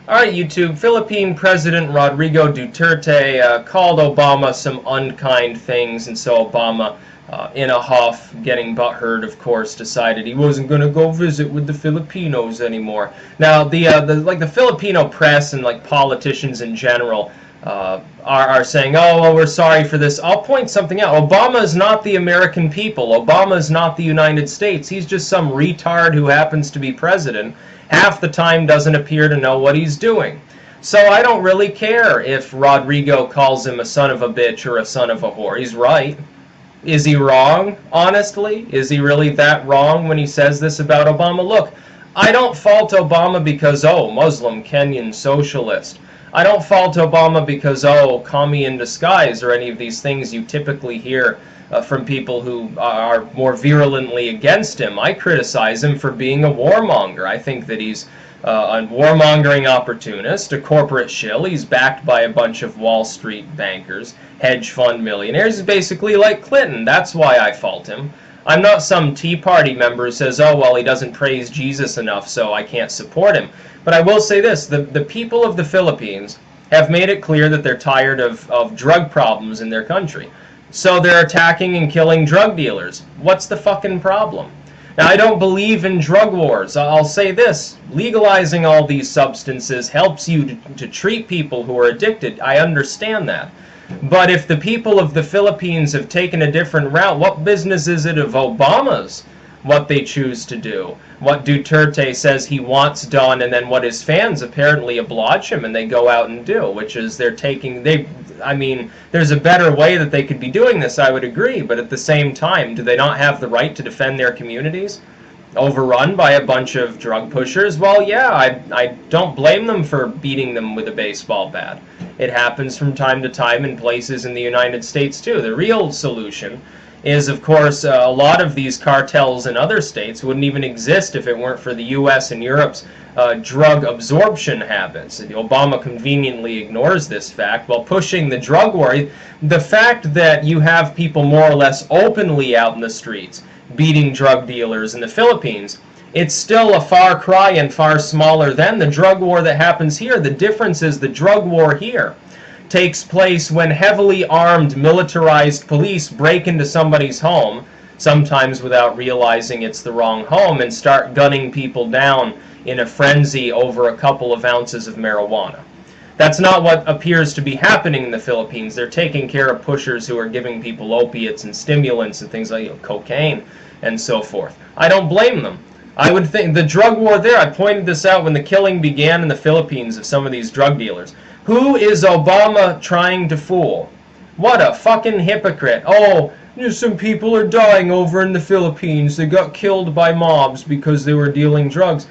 All right, YouTube. Philippine President Rodrigo Duterte called Obama some unkind things, and so Obama, in a huff, getting butthurt, of course, decided he wasn't going to go visit with the Filipinos anymore. Now, the Filipino press and like politicians in general are saying, "Oh, well, we're sorry for this." I'll point something out. Obama is not the American people. Obama is not the United States. He's just some retard who happens to be president. Half the time doesn't appear to know what he's doing. So I don't really care if Rodrigo calls him a son of a bitch or a son of a whore. He's right. Is he wrong, honestly? Is he really that wrong when he says this about Obama? Look, I don't fault Obama because, oh, Muslim, Kenyan, socialist. I don't fault Obama because, oh, commie in disguise, or any of these things you typically hear from people who are more virulently against him. I criticize him for being a warmonger. I think that he's a warmongering opportunist, a corporate shill. He's backed by a bunch of Wall Street bankers, hedge fund millionaires. He's basically like Clinton. That's why I fault him. I'm not some Tea Party member who says, oh, well, he doesn't praise Jesus enough, so I can't support him. But I will say this, the people of the Philippines have made it clear that they're tired of drug problems in their country. So they're attacking and killing drug dealers. What's the fucking problem? Now, I don't believe in drug wars. I'll say this, legalizing all these substances helps you to treat people who are addicted. I understand that. But if the people of the Philippines have taken a different route, what business is it of Obama's what they choose to do? What Duterte says he wants done, and then what his fans apparently oblige him and they go out and do, which is I mean, there's a better way that they could be doing this, I would agree, but at the same time, do they not have the right to defend their communities? Overrun by a bunch of drug pushers? Well, yeah, I don't blame them for beating them with a baseball bat. It happens from time to time in places in the United States, too. The real solution is, of course, a lot of these cartels in other states wouldn't even exist if it weren't for the U.S. and Europe's drug absorption habits. Obama conveniently ignores this fact while pushing the drug war. The fact that you have people more or less openly out in the streets beating drug dealers in the Philippines, it's still a far cry and far smaller than the drug war that happens here. The difference is the drug war here takes place when heavily armed, militarized police break into somebody's home, sometimes without realizing it's the wrong home, and start gunning people down in a frenzy over a couple of ounces of marijuana. That's not what appears to be happening in the Philippines. They're taking care of pushers who are giving people opiates and stimulants and things like cocaine and so forth. I don't blame them. I would think the drug war there, I pointed this out when the killing began in the Philippines of some of these drug dealers. Who is Obama trying to fool? What a fucking hypocrite. Oh, some people are dying over in the Philippines. They got killed by mobs because they were dealing drugs.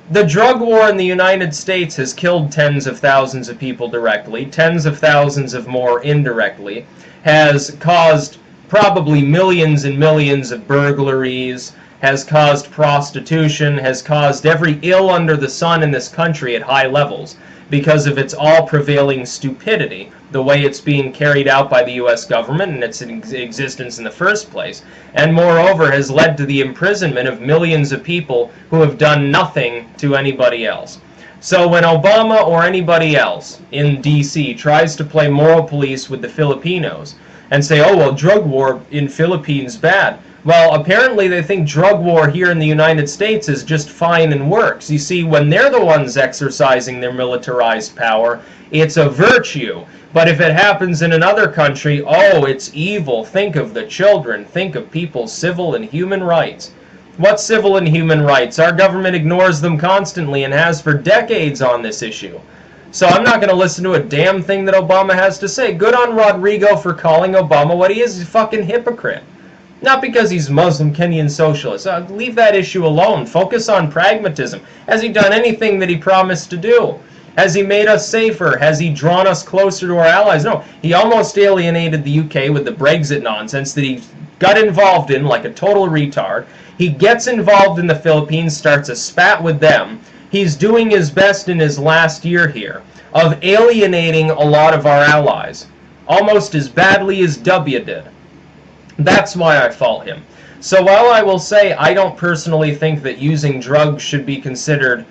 The drug war in the United States has killed tens of thousands of people directly, tens of thousands of more indirectly, has caused probably millions and millions of burglaries, has caused prostitution, has caused every ill under the sun in this country at high levels because of its all-prevailing stupidity, the way it's being carried out by the U.S. government and its existence in the first place, and moreover has led to the imprisonment of millions of people who have done nothing to anybody else. So when Obama or anybody else in D.C. tries to play moral police with the Filipinos and say, oh, well, drug war in Philippines bad, well, apparently they think drug war here in the United States is just fine and works. You see, when they're the ones exercising their militarized power, it's a virtue. But if it happens in another country, oh, it's evil. Think of the children. Think of people's civil and human rights. What civil and human rights? Our government ignores them constantly and has for decades on this issue. So I'm not going to listen to a damn thing that Obama has to say. Good on Rodrigo for calling Obama what he is. He's a fucking hypocrite. Not because he's Muslim, Kenyan socialist. Leave that issue alone. Focus on pragmatism. Has he done anything that he promised to do? Has he made us safer? Has he drawn us closer to our allies? No. He almost alienated the UK with the Brexit nonsense that he got involved in like a total retard. He gets involved in the Philippines, starts a spat with them. He's doing his best in his last year here of alienating a lot of our allies, almost as badly as W did. That's why I fault him. So while I will say I don't personally think that using drugs should be considered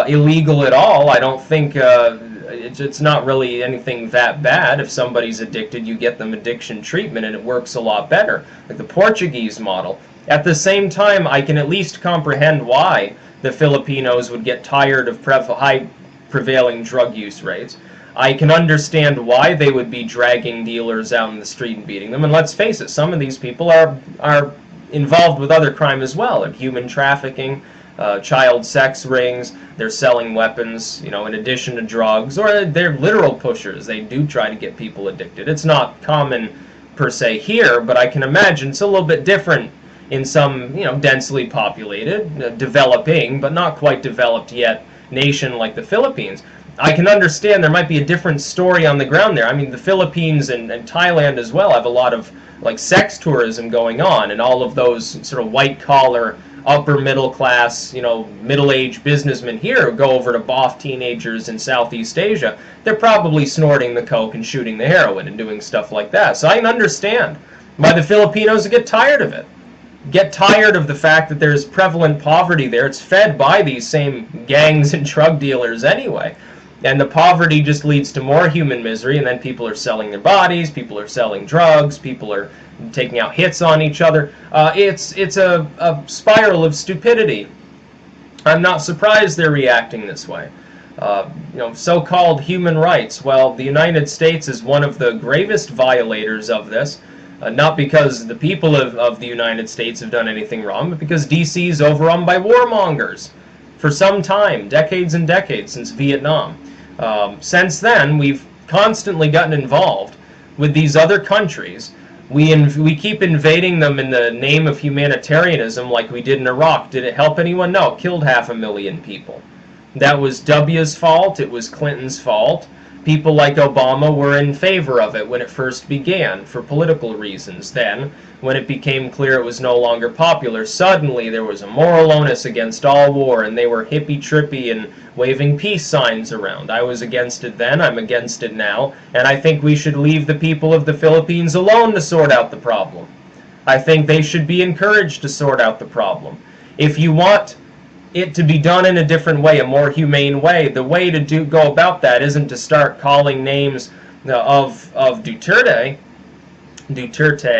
illegal at all. I don't think it's not really anything that bad. If somebody's addicted, you get them addiction treatment, and it works a lot better, like the Portuguese model. At the same time, I can at least comprehend why the Filipinos would get tired of high prevailing drug use rates. I can understand why they would be dragging dealers out in the street and beating them. And let's face it, some of these people are involved with other crime as well, like human trafficking, child sex rings. They're selling weapons, in addition to drugs, or they're literal pushers. They do try to get people addicted. It's not common per se here, but I can imagine it's a little bit different in some, densely populated, developing, but not quite developed yet nation like the Philippines. I can understand there might be a different story on the ground there. I mean, the Philippines and Thailand as well have a lot of like sex tourism going on, and all of those sort of white collar, upper middle class, middle-aged businessmen here who go over to boff teenagers in Southeast Asia. They're probably snorting the coke and shooting the heroin and doing stuff like that. So I can understand why the Filipinos get tired of it. Get tired of the fact that there's prevalent poverty there. It's fed by these same gangs and drug dealers anyway. And the poverty just leads to more human misery, and then people are selling their bodies, people are selling drugs, people are taking out hits on each other. It's a spiral of stupidity. I'm not surprised they're reacting this way. So-called human rights. Well, the United States is one of the gravest violators of this. Not because the people of the United States have done anything wrong, but because D.C. is overrun by warmongers for some time, decades and decades, since Vietnam. Since then, we've constantly gotten involved with these other countries. We keep invading them in the name of humanitarianism like we did in Iraq. Did it help anyone? No, it killed 500,000 people. That was W's fault. It was Clinton's fault. People like Obama were in favor of it when it first began for political reasons. Then, when it became clear it was no longer popular, suddenly there was a moral onus against all war, and they were hippy-trippy and waving peace signs around. I was against it then, I'm against it now, and I think we should leave the people of the Philippines alone to sort out the problem. I think they should be encouraged to sort out the problem. If you want it to be done in a different way, a more humane way, the way to go about that isn't to start calling names of Duterte,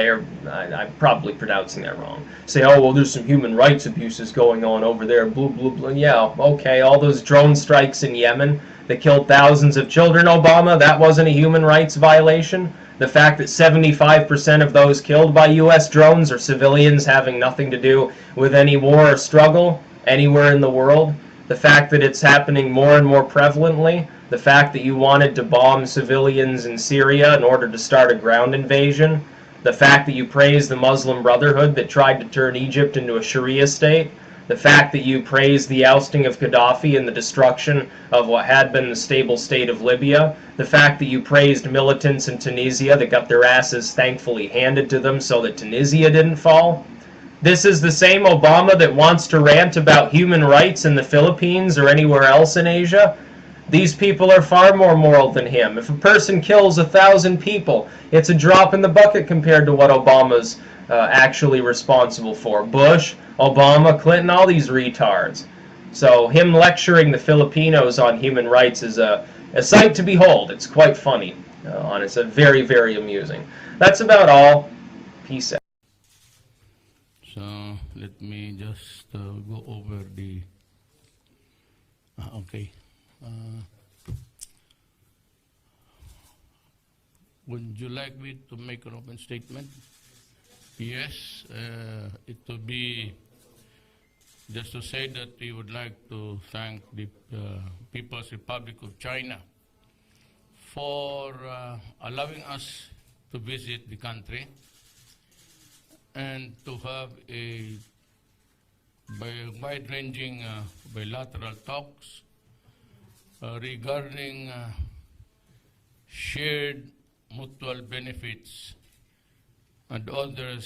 or I'm probably pronouncing that wrong. Say, oh, well, there's some human rights abuses going on over there, blah, blah, blah. Yeah, okay, all those drone strikes in Yemen that killed thousands of children, Obama, that wasn't a human rights violation. The fact that 75% of those killed by U.S. drones are civilians having nothing to do with any war or struggle anywhere in the world, the fact that it's happening more and more prevalently, the fact that you wanted to bomb civilians in Syria in order to start a ground invasion, the fact that you praised the Muslim Brotherhood that tried to turn Egypt into a Sharia state, the fact that you praised the ousting of Gaddafi and the destruction of what had been the stable state of Libya, the fact that you praised militants in Tunisia that got their asses thankfully handed to them so that Tunisia didn't fall. This is the same Obama that wants to rant about human rights in the Philippines or anywhere else in Asia. These people are far more moral than him. If a person kills 1,000 people, it's a drop in the bucket compared to what Obama's actually responsible for. Bush, Obama, Clinton, all these retards. So him lecturing the Filipinos on human rights is a sight to behold. It's quite funny. It's very, very amusing. That's about all. Peace out. So let me just go over the. Okay. Would you like me to make an open statement? Yes. It would be just to say that we would like to thank the People's Republic of China for allowing us to visit the country and to have a wide-ranging bilateral talks regarding shared mutual benefits and other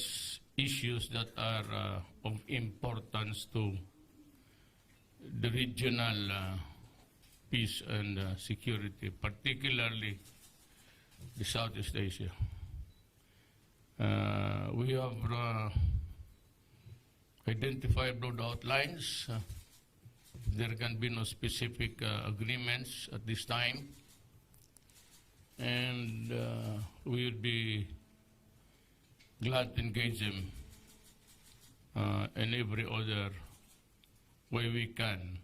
issues that are of importance to the regional peace and security, particularly the Southeast Asia. We have identified broad outlines there can be no specific agreements at this time, and we would be glad to engage them in every other way we can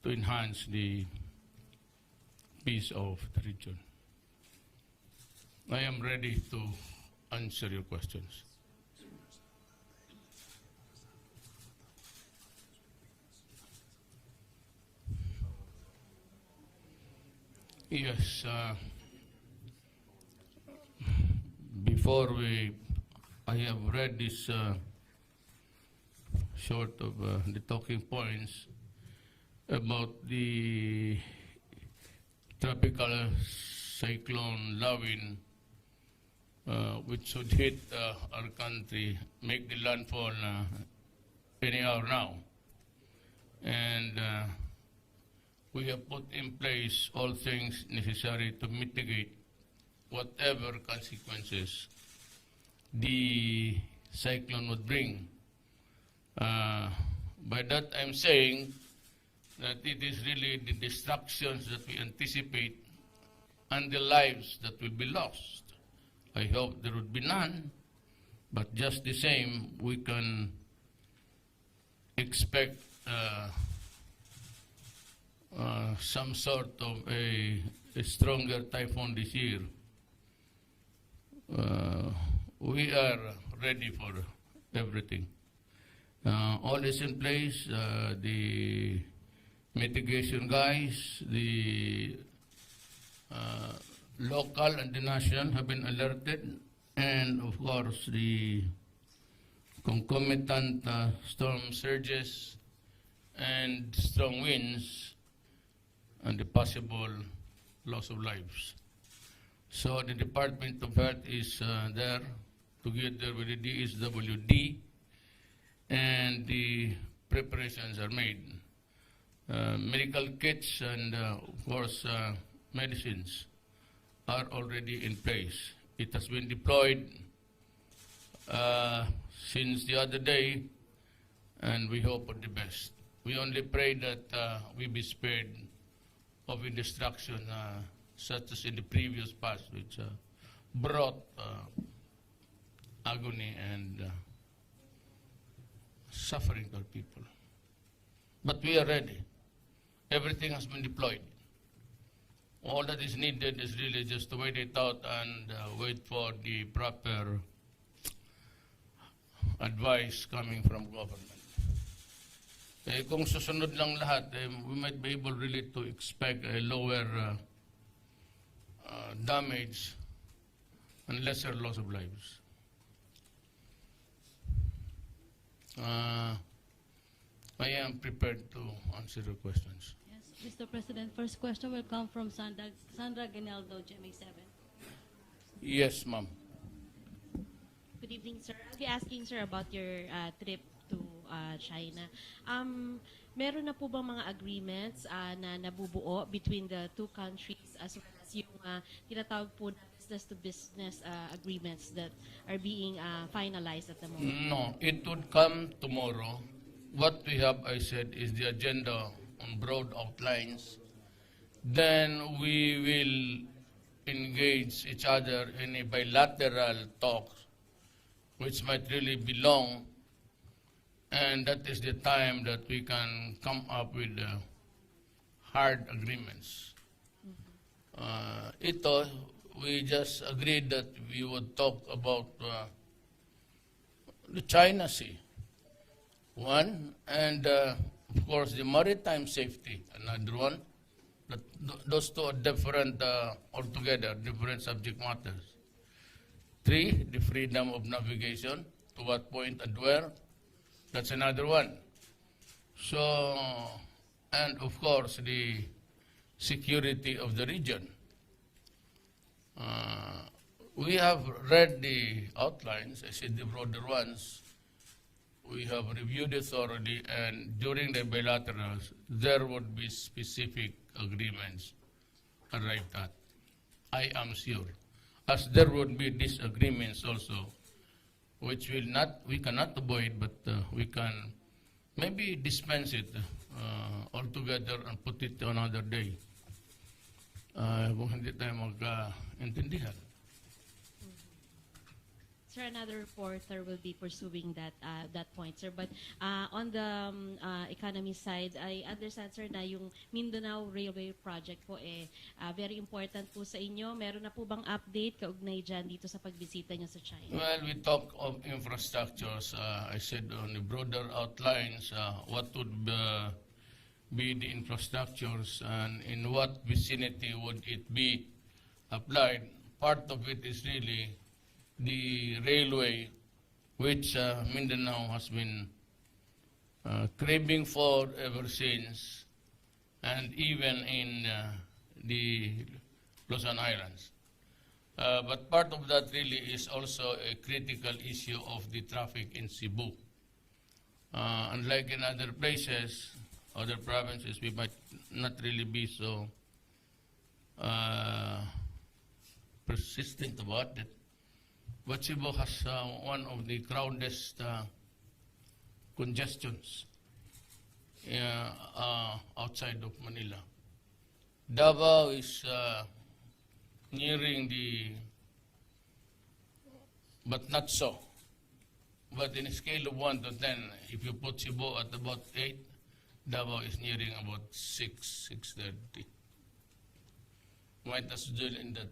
to enhance the peace of the region. I am ready to answer your questions. Yes, before I have read this short of the talking points about the tropical cyclone Lawin, which should hit our country, make the landfall any hour now. And we have put in place all things necessary to mitigate whatever consequences the cyclone would bring. By that I'm saying that it is really the destructions that we anticipate and the lives that will be lost. I hope there would be none, but just the same, we can expect some sort of a stronger typhoon this year. We are ready for everything. All is in place. The mitigation guys, the local and the national have been alerted, and of course the concomitant storm surges and strong winds and the possible loss of lives. So the Department of Health is there together with the DSWD, and the preparations are made. Medical kits and of course medicines are already in place. It has been deployed since the other day, and we hope for the best. We only pray that we be spared of the destruction such as in the previous past, which brought agony and suffering to our people. But we are ready. Everything has been deployed. All that is needed is really just to wait it out and wait for the proper advice coming from government. Kung susunod lang lahat, we might be able really to expect a lower damage and lesser loss of lives. I am prepared to answer your questions. Yes, Mr. President, first question will come from Sandra Ginaldo, GMA7. Yes, ma'am. Good evening, sir. I'll be asking, sir, about your trip to China. Meron na po bang mga agreements na nabubuo between the two countries as well as yung tinatawag po na business-to-business agreements that are being finalized at the moment? No, it would come tomorrow. What we have, I said, is the agenda on broad outlines. Then we will engage each other in a bilateral talk, which might really be long, and that is the time that we can come up with hard agreements. Ito, we just agreed that we would talk about the China Sea, one, and of course the maritime safety, another one. But those two are different altogether, different subject matters. 3, the freedom of navigation, to what point and where. That's another one. So, and of course, the security of the region. We have read the outlines, I said the broader ones. We have reviewed it thoroughly, and during the bilaterals, there would be specific agreements arrived at. I am sure. As there would be disagreements also, which we cannot avoid, but we can maybe dispense it altogether and put it to another day. Kung hindi tayo magkaintindihan. Sir, another reporter will be pursuing that point, sir. But on the economy side, I understand, sir, na yung Mindanao Railway Project po very important po sa inyo. Meron na po bang update kaugnay dyan dito sa pagbisita niyo sa China? Well, we talk of infrastructures. I said on the broader outlines, what would be the infrastructures and in what vicinity would it be applied. Part of it is really the railway, which Mindanao has been craving for ever since, and even in the Luzon Islands. But part of that really is also a critical issue of the traffic in Cebu. Unlike in other places, other provinces, we might not really be so persistent about it. But Cebu has one of the crowdest congestions outside of Manila. Davao is nearing but not so. But in a scale of 1 to 10, if you put Cebu at about 8, Davao is nearing about 6:30. Might as well in that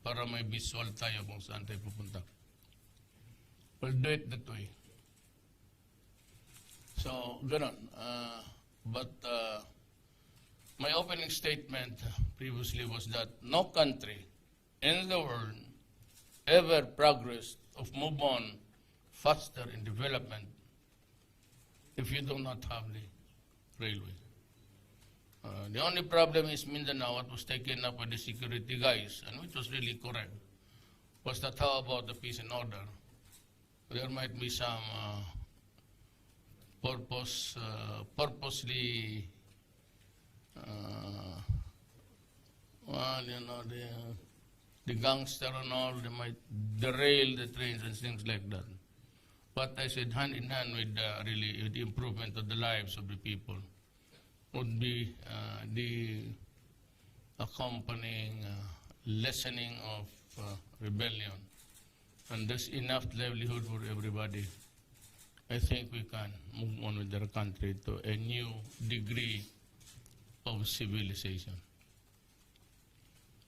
para may visual tayo kung saan tayo pupunta. We'll do it that way. So, ganon. But my opening statement previously was that no country in the world ever progressed or move on faster in development if you do not have the railway. The only problem is Mindanao, what was taken up by the security guys, and which was really correct, was that how about the peace and order? There might be some purposely, the gangster and all, they might derail the trains and things like that. But I said hand in hand with really with the improvement of the lives of the people would be the accompanying lessening of rebellion. And there's enough livelihood for everybody. I think we can move on with our country to a new degree of civilization.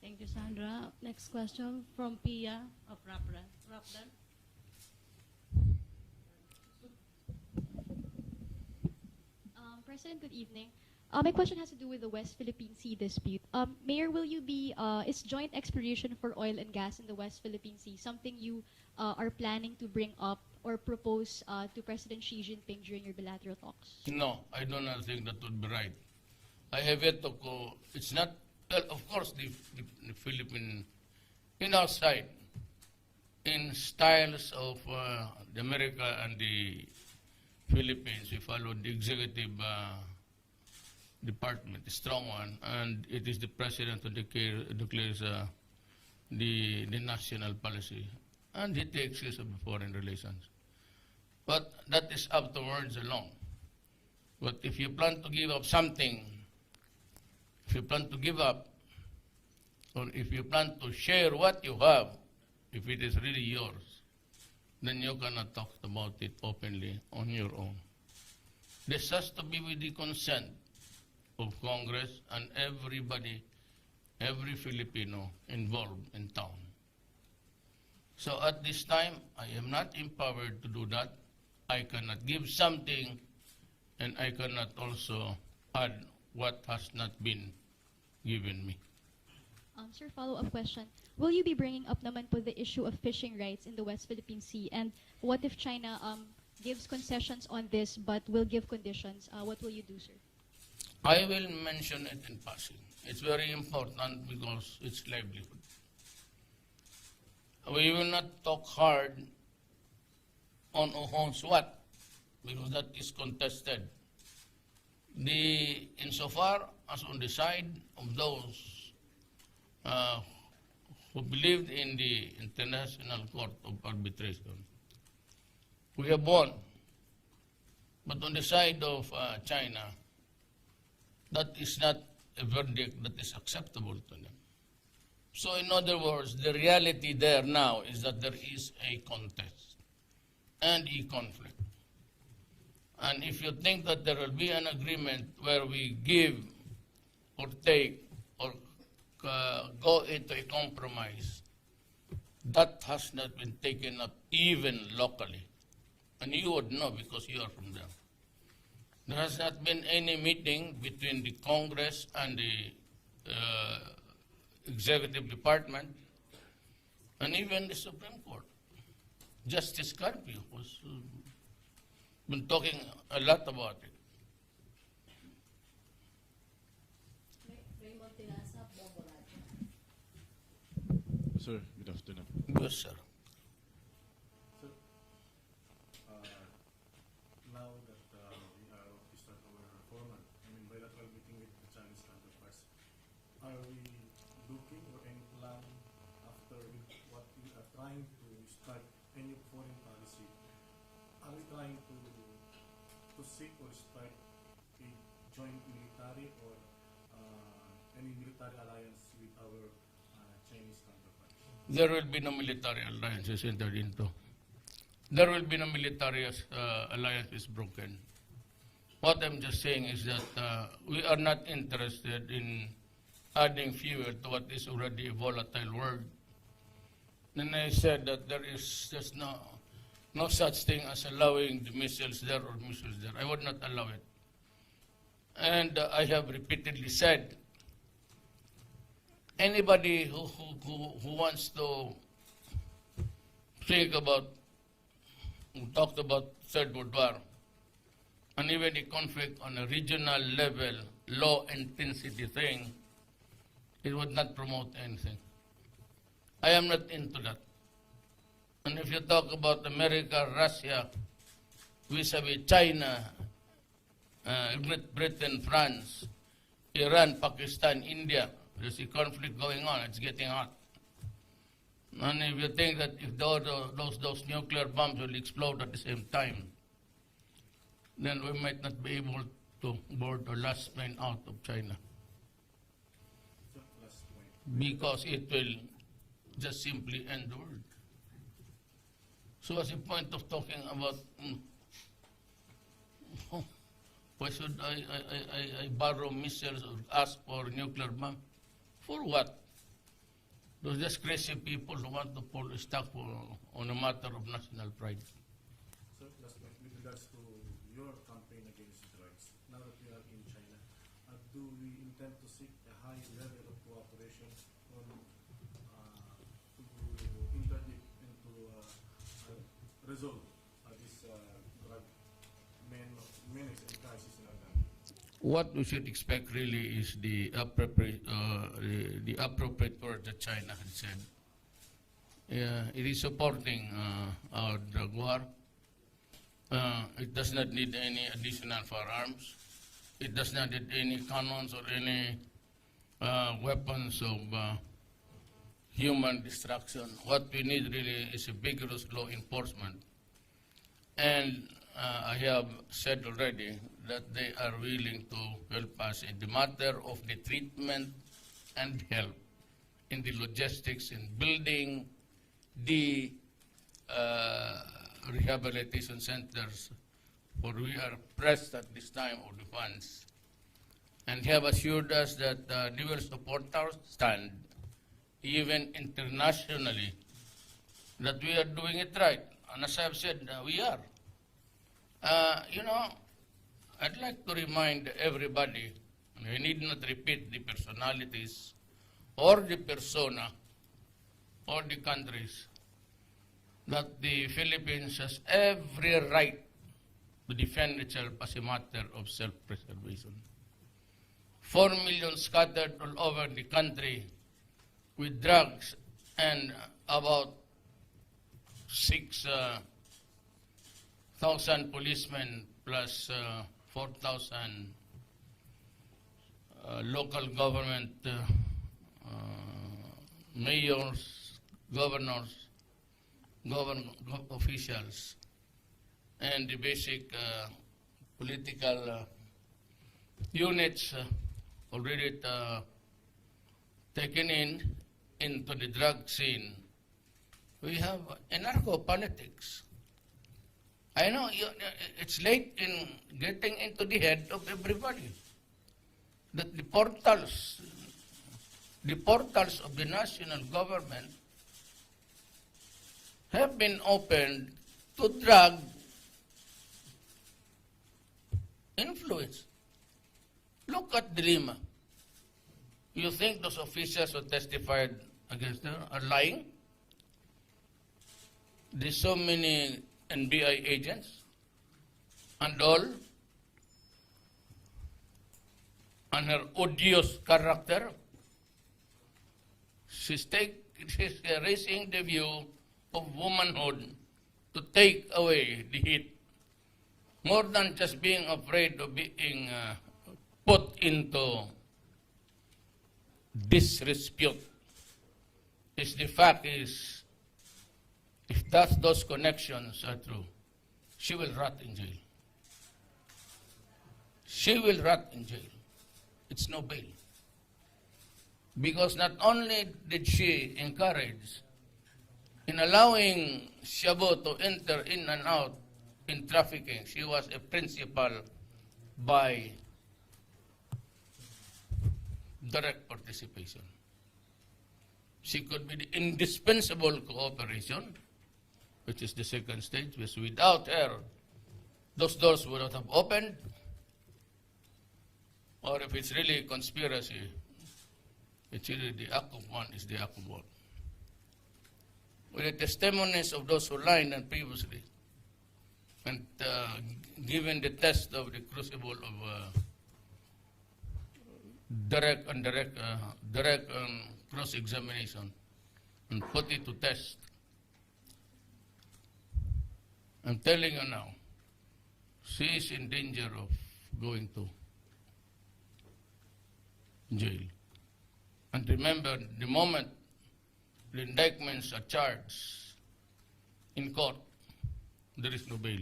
Thank you, Sandra. Next question from Pia of Rapdan. President, good evening. My question has to do with the West Philippine Sea dispute. Mayor, will you be, is joint exploration for oil and gas in the West Philippine Sea something you are planning to bring up or propose to President Xi Jinping during your bilateral talks? No, I do not think that would be right. I have yet to go, it's not, well, of course, the Philippine, in our side, in styles of the America and the Philippines, we follow the executive department, a strong one, and it is the president who declares the national policy, and he takes care of foreign relations. But that is up to words alone. But if you plan to give up something, if you plan to give up, or if you plan to share what you have, if it is really yours, then you cannot talk about it openly on your own. This has to be with the consent of Congress and everybody, every Filipino involved in town. So at this time, I am not empowered to do that. I cannot give something, and I cannot also add what has not been given me. Sir, follow-up question. Will you be bringing up naman po the issue of fishing rights in the West Philippine Sea? And what if China gives concessions on this but will give conditions? What will you do, sir? I will mention it in passing. It's very important because it's livelihood. We will not talk hard on who owns what, because that is contested. Insofar as on the side of those who believed in the International Court of Arbitration, we have won. But on the side of China, that is not a verdict that is acceptable to them. So in other words, the reality there now is that there is a contest and a conflict. And if you think that there will be an agreement where we give or take or go into a compromise, that has not been taken up even locally. And you would know because you are from there. There has not been any meeting between the Congress and the Executive Department and even the Supreme Court. Justice Carpio was been talking a lot about it. Sir, good afternoon. Yes, sir. Sir, now that we are to start our formal, bilateral meeting with the Chinese counterparts, are we looking or any plan after what we are trying to start any foreign policy? Are we trying to seek or start a joint military or any military alliance with our Chinese counterparts? There will be no military alliances entered into. There will be no military alliance is broken. What I'm just saying is that we are not interested in adding fuel to what is already a volatile world. Then I said that there is just no such thing as allowing the missiles there or missiles there. I would not allow it. And I have repeatedly said, anybody who wants to think about, who talked about Third World War, and even the conflict on a regional level, low intensity thing, it would not promote anything. I am not into that. And if you talk about America, Russia, vis-a-vis China, Great Britain, France, Iran, Pakistan, India, there's a conflict going on, it's getting hot. And if you think that if those nuclear bombs will explode at the same time, then we might not be able to board the last plane out of China. Because it will just simply end the world. So what's the point of talking about, why should I borrow missiles or ask for nuclear bomb? For what? Those just crazy people who want to pull a stock on a matter of national pride. So, last point, with regards to your campaign against drugs, now that we are in China, do we intend to seek a high level of cooperation on to interdict and to resolve this drug menace and crisis in our country? What we should expect really is the appropriate word that China had said. It is supporting our drug war. It does not need any additional firearms. It does not need any cannons or any weapons of human destruction. What we need really is a vigorous law enforcement. And I have said already that they are willing to help us in the matter of the treatment and help in the logistics in building the rehabilitation centers, for we are pressed at this time of the funds, and have assured us that they will support our stand, even internationally, that we are doing it right. And as I've said, we are. I'd like to remind everybody, and I need not repeat the personalities or the persona or the countries, that the Philippines has every right to defend itself as a matter of self-preservation. 4 million scattered all over the country with drugs and about 6,000 policemen plus 4,000 local government mayors, governors, officials, and the basic political units already taken into the drug scene. We have anarcho-politics. I know it's late in getting into the head of everybody that the portals of the national government have been opened to drug influence. Look at the Lima. You think those officials who testified against her are lying? There's so many NBI agents and all, and her odious character. She's raising the view of womanhood to take away the heat, more than just being afraid of being put into disrepute. Is the fact is, if those connections are true, she will rot in jail. She will rot in jail. It's no bail. Because not only did she encourage in allowing Shabu to enter in and out in trafficking, she was a principal by direct participation. She could be the indispensable cooperation, which is the second stage, because without her, those doors would not have opened. Or if it's really a conspiracy, it's really the act of one is the act of one. With the testimonies of those who lied and previously, and given the test of the crucible of direct cross-examination, and put it to test, I'm telling you now, she is in danger of going to jail. And remember, the moment the indictments are charged in court, there is no bail.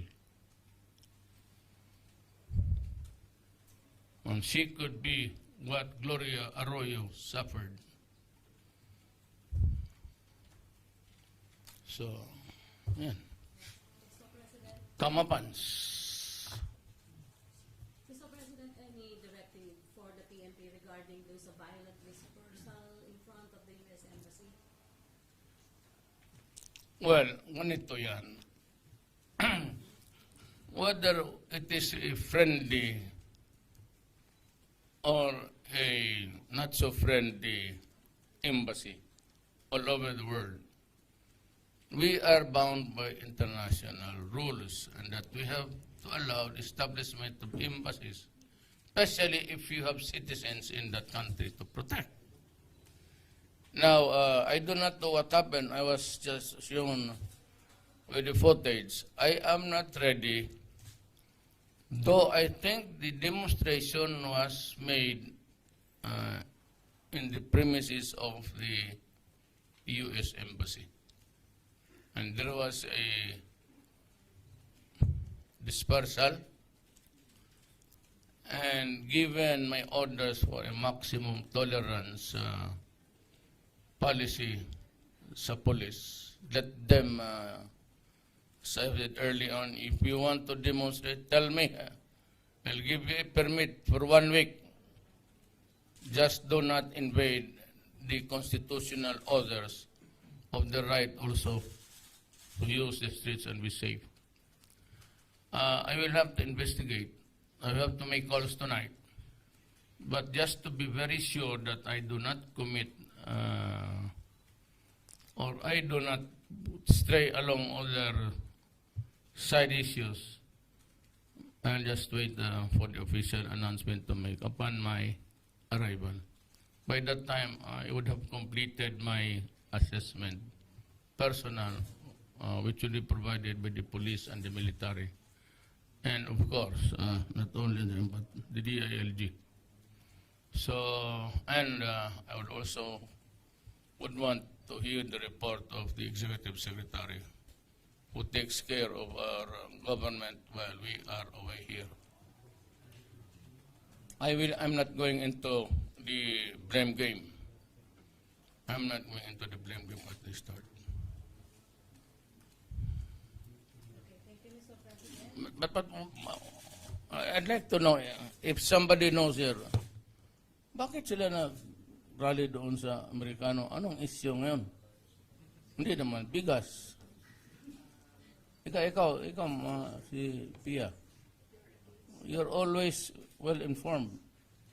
And she could be what Gloria Arroyo suffered. So, yan. Kamapans. Mr. President, any directive for the PNP regarding those violent dispersal in front of the U.S. Embassy? Well, ganito yan. Whether it is a friendly or a not so friendly embassy all over the world, we are bound by international rules, and that we have to allow the establishment of embassies, especially if you have citizens in that country to protect. Now, I do not know what happened. I was just shown with the footage. I am not ready, though I think the demonstration was made in the premises of the U.S. Embassy. And there was a dispersal, and given my orders for a maximum tolerance policy sa police, let them, as I said early on, if you want to demonstrate, tell me. I'll give you a permit for 1 week. Just do not invade the constitutional orders of the right also to use the streets and be safe. I will have to investigate. I will have to make calls tonight. But just to be very sure that I do not commit or I do not stray along other side issues, I'll just wait for the official announcement to make upon my arrival. By that time, I would have completed my assessment, personal, which will be provided by the police and the military. And of course, not only them, but the DILG. So, and I would also want to hear the report of the Executive Secretary, who takes care of our government while we are away here. I'm not going into the blame game. I'm not going into the blame game at the start. But I'd like to know if somebody knows here, bakit sila nag-rally doon sa Amerikano? Anong issue ngayon? Hindi naman, bigas. Ikaw, si Pia. You're always well informed.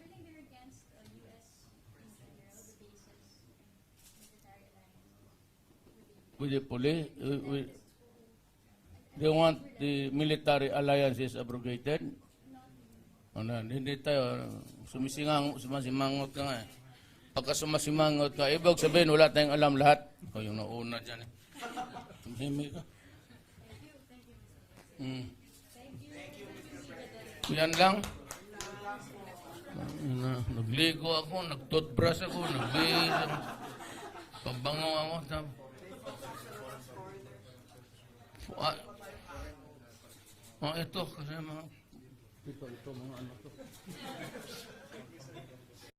I think they're against U.S. in general, the bases and military alliance. With the police, they want the military alliances abrogated. Ano, hindi tayo sumasimangot ka nga. Pagka sumasimangot ka, ibig sabihin wala tayong alam lahat. Ikaw yung nauna dyan eh. Tumhimik ka. Yan lang. Nagligo ako, nag-toothbrush ako, pabango ako. Ito kasi ito mga ano to.